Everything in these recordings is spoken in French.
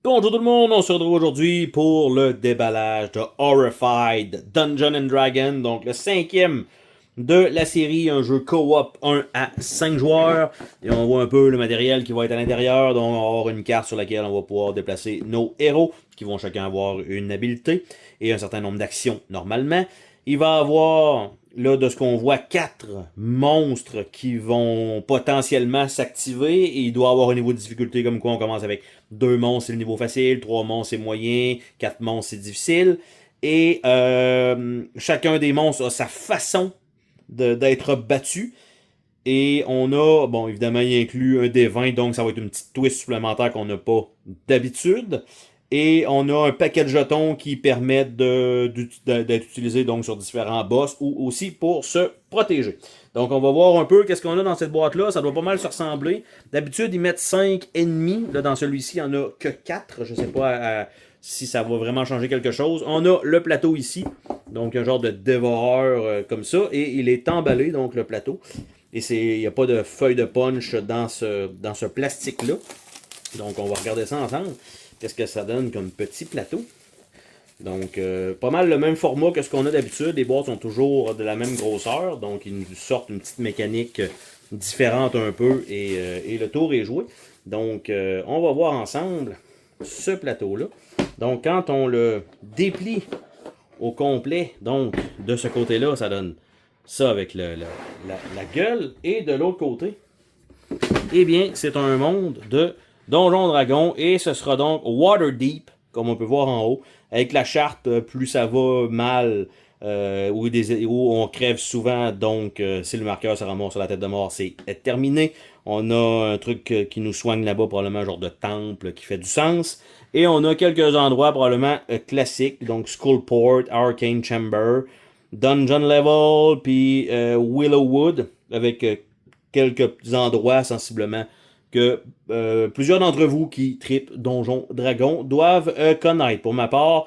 Bonjour tout le monde, on se retrouve aujourd'hui pour le déballage de Horrified Dungeon and Dragon, donc le cinquième de la série, un jeu co-op 1 à 5 joueurs. Et on voit un peu le matériel qui va être à l'intérieur, donc on va avoir une carte sur laquelle on va pouvoir déplacer nos héros, qui vont chacun avoir une habileté et un certain nombre d'actions normalement. Il va avoir, là, de ce qu'on voit, 4 monstres qui vont potentiellement s'activer. Et il doit avoir un niveau de difficulté comme quoi on commence avec 2 monstres, c'est le niveau facile, 3 monstres, c'est moyen, 4 monstres, c'est difficile. Et chacun des monstres a sa façon d'être battu. Et on a, bon, évidemment, il inclut un des 20, donc ça va être une petite twist supplémentaire qu'on n'a pas d'habitude. Et on a un paquet de jetons qui permettent d'être utilisés donc sur différents boss ou aussi pour se protéger. Donc on va voir un peu qu'est-ce qu'on a dans cette boîte-là. Ça doit pas mal se ressembler. D'habitude, ils mettent 5 ennemis. Là, dans celui-ci, il n'y en a que 4. Je sais pas si ça va vraiment changer quelque chose. On a le plateau ici. Donc un genre de dévoreur comme ça. Et il est emballé, donc le plateau. Et il n'y a pas de feuille de punch dans ce plastique-là. Donc on va regarder ça ensemble. Qu'est-ce que ça donne comme petit plateau. Donc, pas mal le même format que ce qu'on a d'habitude. Les boîtes sont toujours de la même grosseur. Donc, ils nous sortent une petite mécanique différente un peu. Et le tour est joué. Donc, on va voir ensemble ce plateau-là. Donc, quand on le déplie au complet, donc, de ce côté-là, ça donne ça avec la gueule. Et de l'autre côté, eh bien, c'est un monde de Donjon Dragon. Et ce sera donc Waterdeep, comme on peut voir en haut. Avec la charte, plus ça va mal, où on crève souvent, donc si le marqueur se ramasse sur la tête de mort, c'est terminé. On a un truc qui nous soigne là-bas, probablement un genre de temple qui fait du sens. Et on a quelques endroits probablement classiques, donc Skullport, Arcane Chamber, Dungeon Level, puis Willowwood, avec quelques endroits sensiblement que plusieurs d'entre vous qui tripent Donjon Dragon doivent connaître. Pour ma part,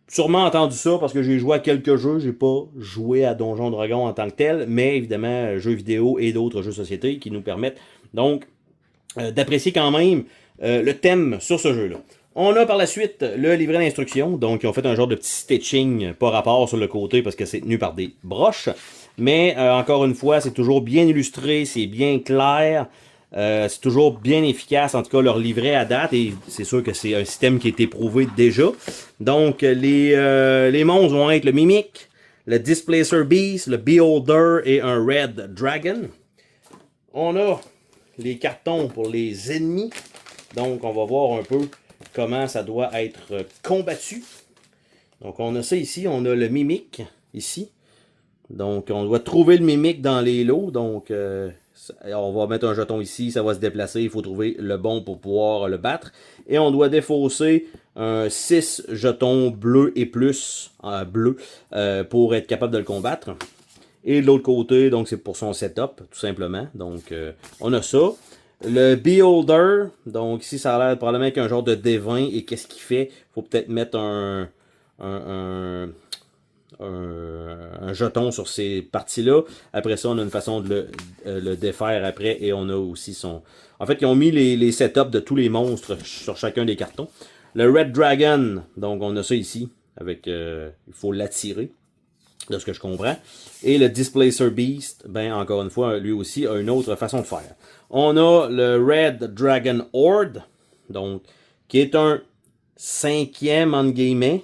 sûrement entendu ça parce que j'ai joué à quelques jeux, j'ai pas joué à Donjon Dragon en tant que tel, mais évidemment jeux vidéo et d'autres jeux de société qui nous permettent donc d'apprécier quand même le thème sur ce jeu-là. On a par la suite le livret d'instruction, donc ils ont fait un genre de petit stitching par rapport sur le côté parce que c'est tenu par des broches. Mais encore une fois, c'est toujours bien illustré, c'est bien clair. C'est toujours bien efficace, en tout cas leur livret à date, et c'est sûr que c'est un système qui a été prouvé déjà. Donc les monstres vont être le Mimic, le Displacer Beast, le Beholder et un Red Dragon. On a les cartons pour les ennemis, donc on va voir un peu comment ça doit être combattu. Donc on a ça ici, on a le Mimic ici. Donc on doit trouver le Mimic dans les lots, donc on va mettre un jeton ici, ça va se déplacer, il faut trouver le bon pour pouvoir le battre. Et on doit défausser un 6 jetons bleus et plus, bleu, pour être capable de le combattre. Et de l'autre côté, donc c'est pour son setup, tout simplement. Donc on a ça. Le Beholder, donc ici ça a l'air probablement qu'un genre de D20. Et qu'est-ce qu'il fait? Il faut peut-être mettre un jeton sur ces parties-là. Après ça, on a une façon de le défaire après. Et on a aussi son... En fait, ils ont mis les setups de tous les monstres sur chacun des cartons. Le Red Dragon, donc on a ça ici. Avec, il faut l'attirer, de ce que je comprends. Et le Displacer Beast, ben encore une fois, lui aussi a une autre façon de faire. On a le Red Dragon Horde, donc, qui est un cinquième, entre guillemets.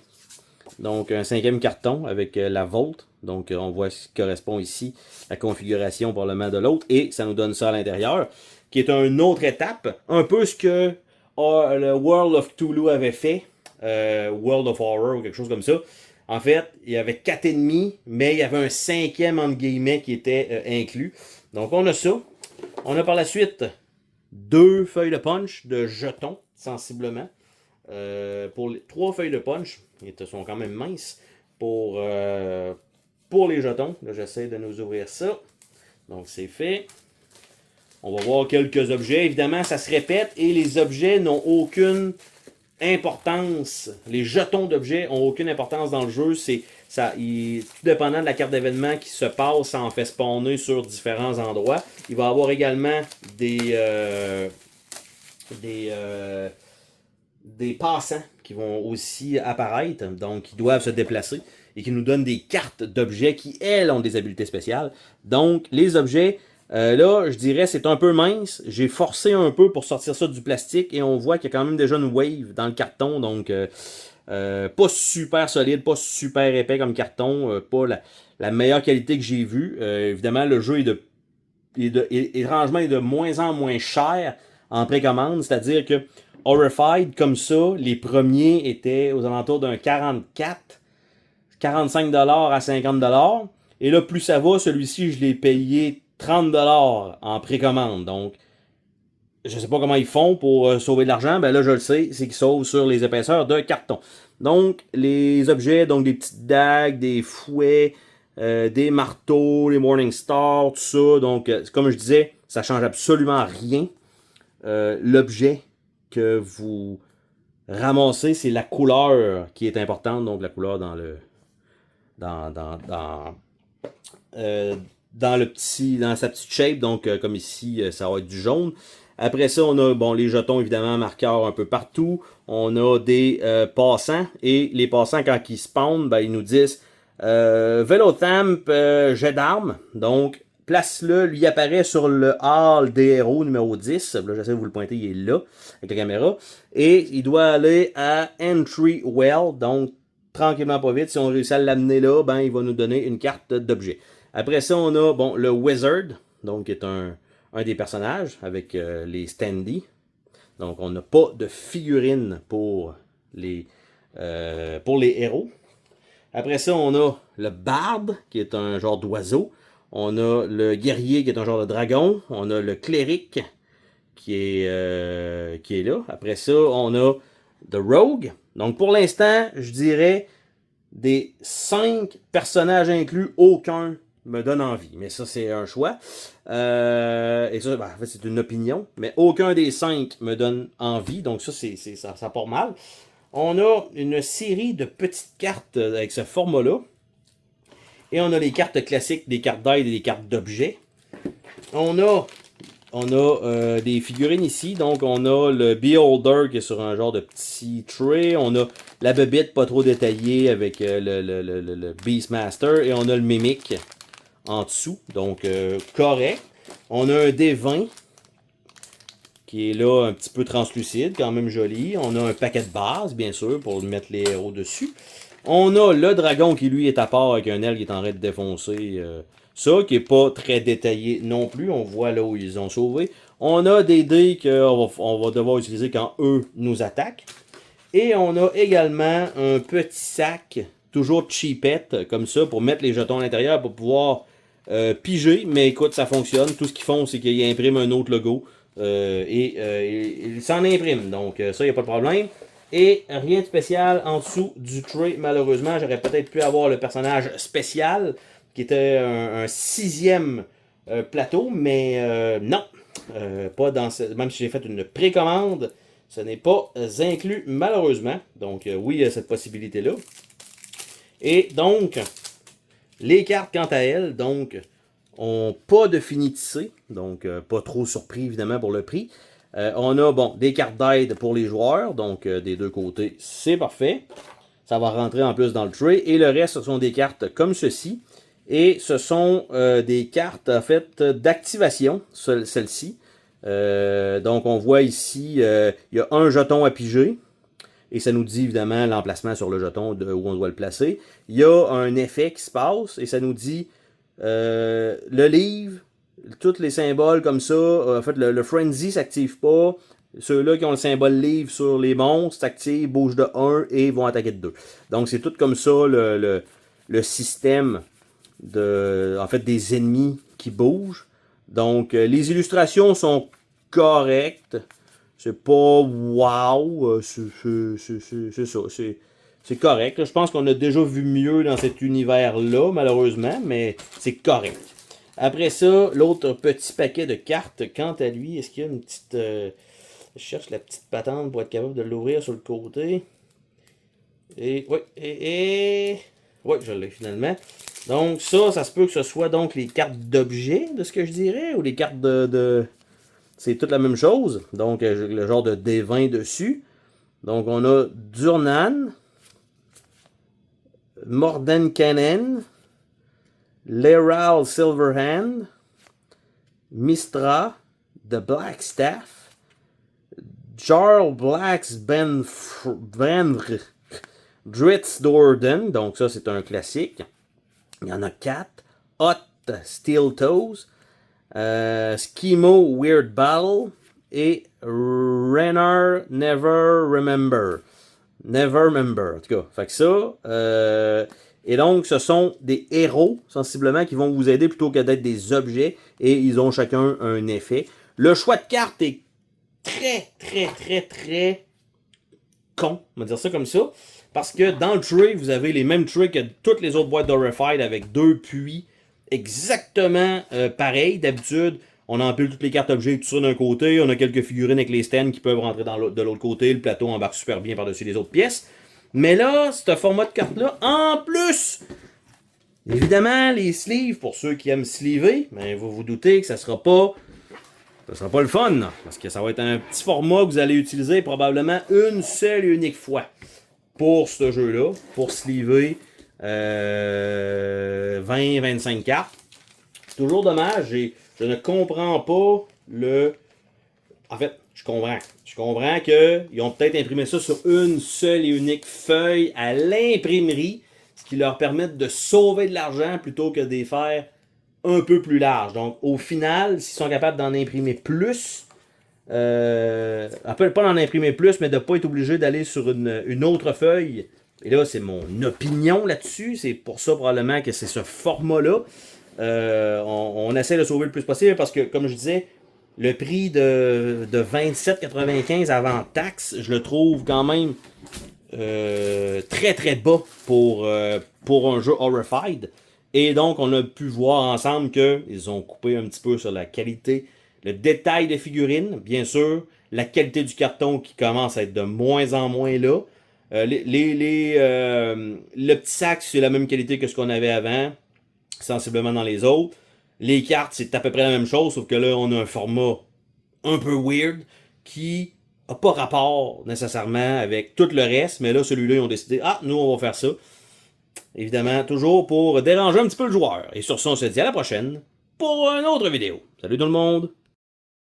Donc, un cinquième carton avec la Volt. Donc, on voit ce qui correspond ici, la configuration probablement de l'autre. Et ça nous donne ça à l'intérieur, qui est une autre étape. Un peu ce que le World of Cthulhu avait fait. World of Horror ou quelque chose comme ça. En fait, il y avait 4 ennemis, mais il y avait un cinquième, entre guillemets, qui était inclus. Donc, on a ça. On a par la suite 2 feuilles de punch de jetons, sensiblement. Pour les 3 feuilles de punch, ils sont quand même minces. Pour les jetons, là, j'essaie de nous ouvrir ça. Donc, c'est fait. On va voir quelques objets. Évidemment, ça se répète et les objets n'ont aucune importance. Les jetons d'objets n'ont aucune importance dans le jeu. C'est tout dépendant de la carte d'événement qui se passe, ça en fait spawner sur différents endroits. Il va y avoir également des des passants qui vont aussi apparaître, donc qui doivent se déplacer et qui nous donnent des cartes d'objets qui, elles, ont des habiletés spéciales. Donc, les objets, là, je dirais, c'est un peu mince. J'ai forcé un peu pour sortir ça du plastique et on voit qu'il y a quand même déjà une wave dans le carton, donc pas super solide, pas super épais comme carton, pas la meilleure qualité que j'ai vue. Évidemment, le jeu étrangement, est de moins en moins cher en précommande, c'est-à-dire que Horrified, comme ça, les premiers étaient aux alentours d'un 45$ à 50$. Et là, plus ça va, celui-ci, je l'ai payé 30$ en précommande. Donc, je sais pas comment ils font pour sauver de l'argent. Ben là, je le sais, c'est qu'ils sauvent sur les épaisseurs de carton. Donc, les objets, donc des petites dagues, des fouets, des marteaux, les Morning Stars, tout ça. Donc, comme je disais, ça change absolument rien. L'objet que vous ramassez, c'est la couleur qui est importante. Donc, la couleur dans le dans sa petite shape. Donc, comme ici, ça va être du jaune. Après ça, on a bon, les jetons, évidemment, marqueurs un peu partout. On a des passants. Et les passants, quand ils spawnent, ben, ils nous disent Velothamp, jet d'armes. Donc, place-le, lui apparaît sur le hall des héros numéro 10. Là, j'essaie de vous le pointer, il est là, avec la caméra. Et il doit aller à Entry Well. Donc, tranquillement, pas vite. Si on réussit à l'amener là, ben, il va nous donner une carte d'objet. Après ça, on a bon, le Wizard, donc qui est un des personnages avec les standees. Donc, on n'a pas de figurine pour les héros. Après ça, on a le Bard, qui est un genre d'oiseau. On a le Guerrier, qui est un genre de dragon. On a le Cléric, qui est là. Après ça, on a The Rogue. Donc, pour l'instant, je dirais, des 5 personnages inclus, aucun me donne envie. Mais ça, c'est un choix. Et ça, ben, en fait, c'est une opinion. Mais aucun des 5 me donne envie. Donc ça, ça part mal. On a une série de petites cartes avec ce format-là. Et on a les cartes classiques, des cartes d'aide et des cartes d'objets. On a des figurines ici. Donc, on a le Beholder qui est sur un genre de petit tray. On a la bébête pas trop détaillée avec le Beastmaster. Et on a le Mimic en dessous. Donc, correct. On a un D20 qui est là un petit peu translucide, quand même joli. On a un paquet de base, bien sûr, pour mettre les héros dessus. On a le dragon qui, lui, est à part avec un aile qui est en train de défoncer ça, qui n'est pas très détaillé non plus. On voit là où ils ont sauvé. On a des dés qu'on va devoir utiliser quand eux nous attaquent. Et on a également un petit sac, toujours cheapette, comme ça, pour mettre les jetons à l'intérieur, pour pouvoir piger. Mais écoute, ça fonctionne. Tout ce qu'ils font, c'est qu'ils impriment un autre logo. Ils s'en impriment. Donc, ça, il n'y a pas de problème. Et rien de spécial en dessous du tray, malheureusement. J'aurais peut-être pu avoir le personnage spécial, qui était un 6e plateau, mais non. Pas dans même si j'ai fait une précommande, ce n'est pas inclus, malheureusement. Donc, oui, il y a cette possibilité-là. Et donc, les cartes, quant à elles, donc, ont pas de finité, donc pas trop surpris, évidemment, pour le prix. On a, bon, des cartes d'aide pour les joueurs, donc des deux côtés, c'est parfait. Ça va rentrer en plus dans le tray. Et le reste, ce sont des cartes comme ceci. Et ce sont des cartes, en fait, d'activation, celle-ci. Donc, on voit ici, il y a un jeton à piger. Et ça nous dit, évidemment, l'emplacement sur le jeton où on doit le placer. Il y a un effet qui se passe et ça nous dit le livre, tous les symboles comme ça, en fait, le Frenzy s'active pas. Ceux-là qui ont le symbole livre sur les monstres s'activent, bougent de 1 et vont attaquer de 2. Donc, c'est tout comme ça le système en fait, des ennemis qui bougent. Donc, les illustrations sont correctes. C'est pas wow. C'est ça. C'est correct. Je pense qu'on a déjà vu mieux dans cet univers-là, malheureusement, mais c'est correct. Après ça, l'autre petit paquet de cartes, quant à lui, est-ce qu'il y a une petite... je cherche la petite patente pour être capable de l'ouvrir sur le côté. Et oui, oui, je l'ai finalement. Donc ça se peut que ce soit donc les cartes d'objets, de ce que je dirais, ou les cartes c'est toute la même chose. Donc le genre de D20 dessus. Donc, on a Durnan, Mordenkainen, Leral Silverhand, Mistra, The Blackstaff, Jarl Blacks Dritz Dorden, donc ça c'est un classique. Il y en a 4. Hot Steel Toes, Schemo Weird Battle et Renner Never Remember. Never Remember, en tout cas. Fait que ça, et donc ce sont des héros, sensiblement, qui vont vous aider plutôt que d'être des objets, et ils ont chacun un effet. Le choix de cartes est très con, on va dire ça comme ça, parce que dans le tray, vous avez les mêmes trays que toutes les autres boîtes d'Horrified avec 2 puits exactement pareils. D'habitude, on empile toutes les cartes objets tout ça d'un côté, on a quelques figurines avec les stands qui peuvent rentrer de l'autre côté, le plateau embarque super bien par-dessus les autres pièces. Mais là, ce format de carte-là, en plus, évidemment, les sleeves, pour ceux qui aiment sleever, ben, vous vous doutez que ça sera pas le fun, parce que ça va être un petit format que vous allez utiliser probablement une seule et unique fois pour ce jeu-là, pour sleever 20-25 cartes. C'est toujours dommage, je ne comprends pas le... En fait, je comprends qu'ils ont peut-être imprimé ça sur une seule et unique feuille à l'imprimerie, ce qui leur permet de sauver de l'argent plutôt que de les faire un peu plus larges. Donc, au final, s'ils sont capables d'en imprimer plus, pas d'en imprimer plus, mais de ne pas être obligé d'aller sur une autre feuille. Et là, c'est mon opinion là-dessus. C'est pour ça probablement que c'est ce format-là. On essaie de sauver le plus possible parce que, comme je disais, le prix de 27,95 avant taxe, je le trouve quand même très bas pour un jeu Horrified. Et donc, on a pu voir ensemble qu'ils ont coupé un petit peu sur la qualité, le détail des figurines, bien sûr, la qualité du carton qui commence à être de moins en moins là. Le petit sac, c'est la même qualité que ce qu'on avait avant, sensiblement dans les autres. Les cartes, c'est à peu près la même chose, sauf que là, on a un format un peu weird qui n'a pas rapport nécessairement avec tout le reste, mais là, celui-là, ils ont décidé, nous, on va faire ça. Évidemment, toujours pour déranger un petit peu le joueur. Et sur ça, on se dit à la prochaine pour une autre vidéo. Salut tout le monde!